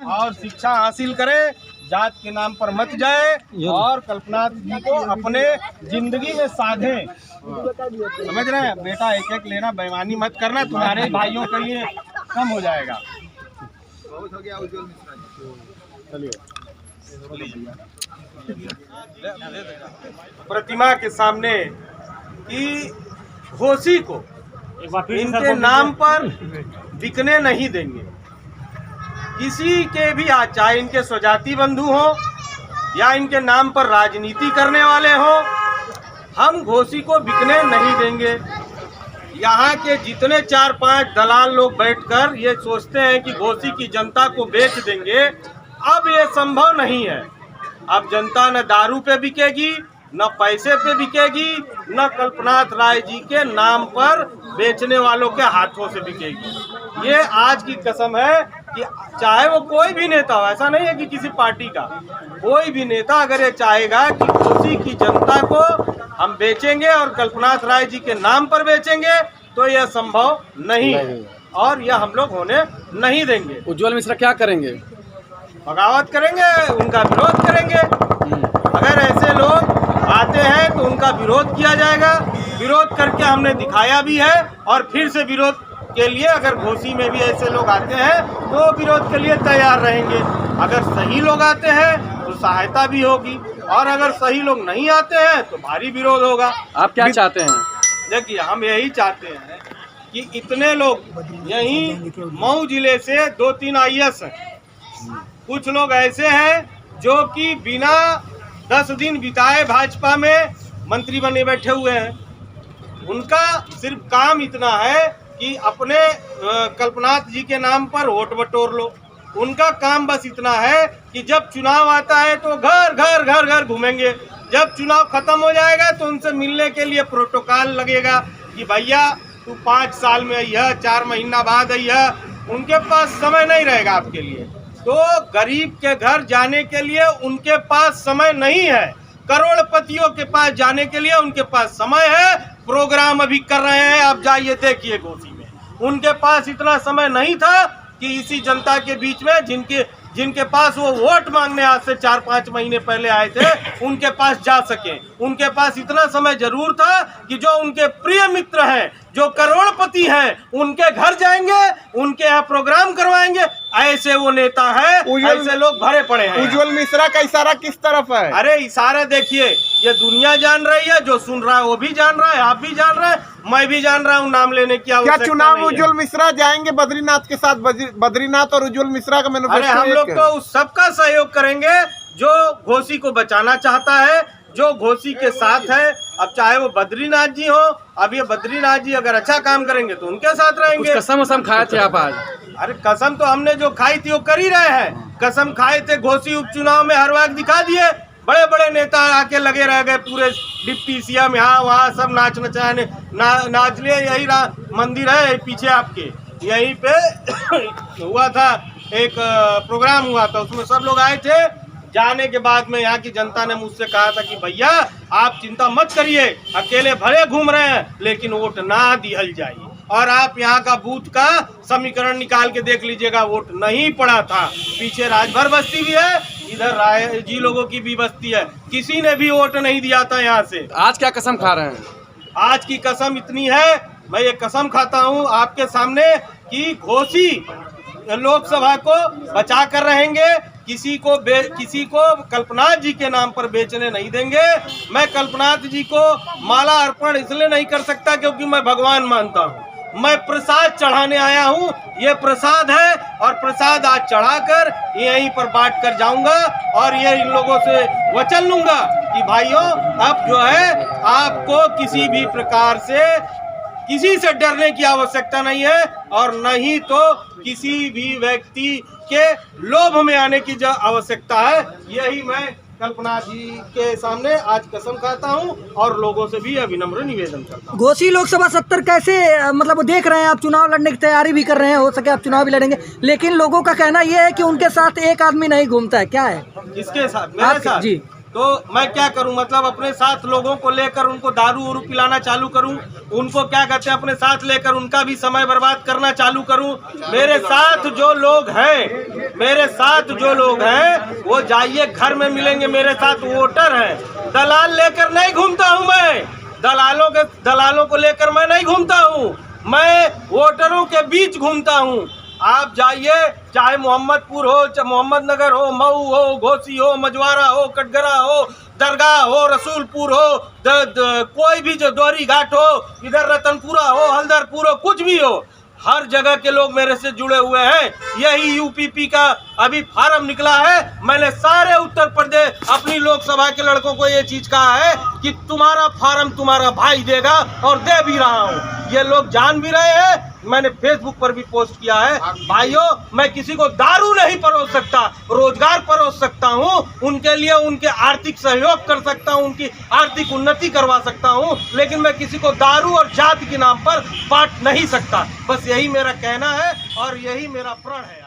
और शिक्षा हासिल करे, जात के नाम पर मत जाए और कल्पनाथ जी को अपने जिंदगी में साधे। समझ रहे हैं बेटा, एक एक लेना, बेईमानी मत करना, तुम्हारे भाइयों के लिए कम हो जाएगा। बहुत हो गया उज्जवल मिश्रा जी, चलिए। प्रतिमा के सामने कि घोसी को इनके नाम पर बिकने नहीं देंगे। किसी के भी चाहे इनके स्वजाति बंधु हो या इनके नाम पर राजनीति करने वाले हो, हम घोसी को बिकने नहीं देंगे। यहाँ के जितने 4-5 दलाल लोग बैठकर ये सोचते हैं कि घोसी की जनता को बेच देंगे, अब ये संभव नहीं है। अब जनता न दारू पे बिकेगी, न पैसे पे बिकेगी, न कल्पनाथ राय जी के नाम पर बेचने वालों के हाथों से बिकेगी। ये आज की कसम है कि चाहे वो कोई भी नेता हो, ऐसा नहीं है कि किसी पार्टी का, कोई भी नेता अगर ये चाहेगा कि घोसी की जनता को हम बेचेंगे और कल्पनाथ राय जी के नाम पर बेचेंगे, तो यह संभव नहीं और यह हम लोग होने नहीं देंगे। उज्जवल मिश्रा क्या करेंगे? बगावत करेंगे, उनका विरोध करेंगे। अगर ऐसे लोग आते हैं तो उनका विरोध किया जाएगा। विरोध करके हमने दिखाया भी है और फिर से विरोध के लिए अगर घोसी में भी ऐसे लोग आते हैं तो विरोध के लिए तैयार रहेंगे। अगर सही लोग आते हैं तो सहायता भी होगी और अगर सही लोग नहीं आते हैं तो भारी विरोध होगा। आप क्या चाहते हैं? देखिए, हम यही चाहते हैं कि इतने लोग यहीं मऊ जिले से 2-3 IAS हैं, कुछ लोग ऐसे हैं जो कि बिना 10 दिन बिताए भाजपा में मंत्री बने बैठे हुए हैं। उनका सिर्फ काम इतना है कि अपने कल्पनाथ जी के नाम पर वोट बटोर लो। उनका काम बस इतना है कि जब चुनाव आता है तो घर घर घर घर घूमेंगे, जब चुनाव खत्म हो जाएगा तो उनसे मिलने के लिए प्रोटोकॉल लगेगा कि भैया तू 5 साल में आइया, 4 महीना बाद आइया। उनके पास समय नहीं रहेगा आपके लिए। तो गरीब के घर जाने के लिए उनके पास समय नहीं है, करोड़पतियों के पास जाने के लिए उनके पास समय है। प्रोग्राम अभी कर रहे हैं, आप जाइए देखिए घोसी में। उनके पास इतना समय नहीं था कि इसी जनता के बीच में जिनके पास वो वोट मांगने आज से 4-5 महीने पहले आए थे, उनके पास जा सके। उनके पास इतना समय जरूर था कि जो उनके प्रिय मित्र हैं, जो करोड़पति हैं, उनके घर जाएंगे, उनके यहाँ प्रोग्राम करवाएंगे। ऐसे वो नेता है, ऐसे लोग भरे पड़े हैं। उज्जवल मिश्रा का इशारा किस तरफ है? अरे इशारा देखिए, ये दुनिया जान रही है, जो सुन रहा है वो भी जान रहा है, आप भी जान रहे हैं, मैं भी जान रहा हूँ। नाम लेने की आवश्यकता क्या चुनाव नहीं है। उज्जवल मिश्रा जाएंगे बद्रीनाथ के साथ? बद्रीनाथ और उज्जवल मिश्रा का मैंने अरे हम लोग तो उस सबका सहयोग करेंगे जो घोसी को बचाना चाहता है, जो घोसी के साथ है। अब चाहे वो बद्रीनाथ जी हो, अब ये बद्रीनाथ जी अगर अच्छा काम करेंगे तो उनके साथ रहेंगे। कसम वसम खाए थे आप आज? अरे कसम तो हमने जो खाई थी वो कर ही रहे हैं। कसम खाए थे, घोसी उपचुनाव में हर वक्त दिखा दिए। बड़े बड़े नेता आके लगे रह गए, पूरे डिप्टी CM यहाँ वहाँ सब नाच लिए। यही मंदिर है पीछे आपके, यहीं पे हुआ था एक प्रोग्राम हुआ था, उसमें सब लोग आए थे। जाने के बाद में यहाँ की जनता ने मुझसे कहा था कि भैया आप चिंता मत करिए, अकेले भले घूम रहे हैं लेकिन वोट ना दिहल जाए। और आप यहाँ का बूथ का समीकरण निकाल के देख लीजिएगा, वोट नहीं पड़ा था। पीछे राजभर बस्ती भी है, इधर राय जी लोगों की भी बस्ती है, किसी ने भी वोट नहीं दिया था यहाँ से। आज क्या कसम खा रहे हैं? आज की कसम इतनी है, मैं ये कसम खाता हूँ आपके सामने कि घोसी लोकसभा को बचा कर रहेंगे। किसी को कल्पनाथ जी के नाम पर बेचने नहीं देंगे। मैं कल्पनाथ जी को माला अर्पण इसलिए नहीं कर सकता क्योंकि मैं भगवान मानता हूँ। मैं प्रसाद चढ़ाने आया हूँ, ये प्रसाद है और प्रसाद आज चढ़ाकर यहीं पर बांट कर जाऊंगा। और ये इन लोगों से वचन लूंगा कि भाइयों, अब जो है आपको किसी भी प्रकार से किसी से डरने की आवश्यकता नहीं है और नहीं तो किसी भी व्यक्ति के लोभ में आने की जो आवश्यकता है। यही मैं कल्पना जी के सामने आज कसम खाता हूं और लोगों से भी विनम्र निवेदन करता हूं। घोसी लोकसभा 70 कैसे मतलब देख रहे हैं आप? चुनाव लड़ने की तैयारी भी कर रहे हैं, हो सके आप चुनाव भी लड़ेंगे, लेकिन लोगों का कहना यह है कि उनके साथ एक आदमी नहीं घूमता है। क्या है इसके साथ? मेरे साथ जी तो मैं क्या करूं, मतलब अपने साथ लोगों को लेकर उनको दारू उरू पिलाना चालू करूं, उनको क्या कहते हैं अपने साथ लेकर उनका भी समय बर्बाद करना चालू करूं। मेरे साथ जो लोग हैं वो जाइए घर में मिलेंगे, मेरे साथ वोटर हैं। दलाल लेकर नहीं घूमता हूं मैं, दलालों को लेकर मैं नहीं घूमता हूं, मैं वोटरों के बीच घूमता हूं। आप जाइए, चाहे मोहम्मदपुर हो, चाहे मोहम्मदनगर हो, मऊ हो, घोसी हो, मजवारा हो, कटघरा हो, दरगाह हो, रसूलपुर हो, कोई भी जो दोहरी घाट हो, इधर रतनपुरा हो, हल्दरपुर हो, कुछ भी हो, हर जगह के लोग मेरे से जुड़े हुए हैं। यही यूपीपी का अभी फार्म निकला है, मैंने सारे उत्तर प्रदेश अपनी लोकसभा के लड़कों को ये चीज कहा है कि तुम्हारा फार्म तुम्हारा भाई देगा, और दे भी रहा हूँ। ये लोग जान भी रहे हैं, मैंने फेसबुक पर भी पोस्ट किया है। भाइयों, मैं किसी को दारू नहीं परोस सकता, रोजगार परोस सकता हूँ, उनके लिए उनके आर्थिक सहयोग कर सकता हूँ, उनकी आर्थिक उन्नति करवा सकता हूँ, लेकिन मैं किसी को दारू और जाति के नाम पर बांट नहीं सकता। बस यही मेरा कहना है और यही मेरा प्रण है।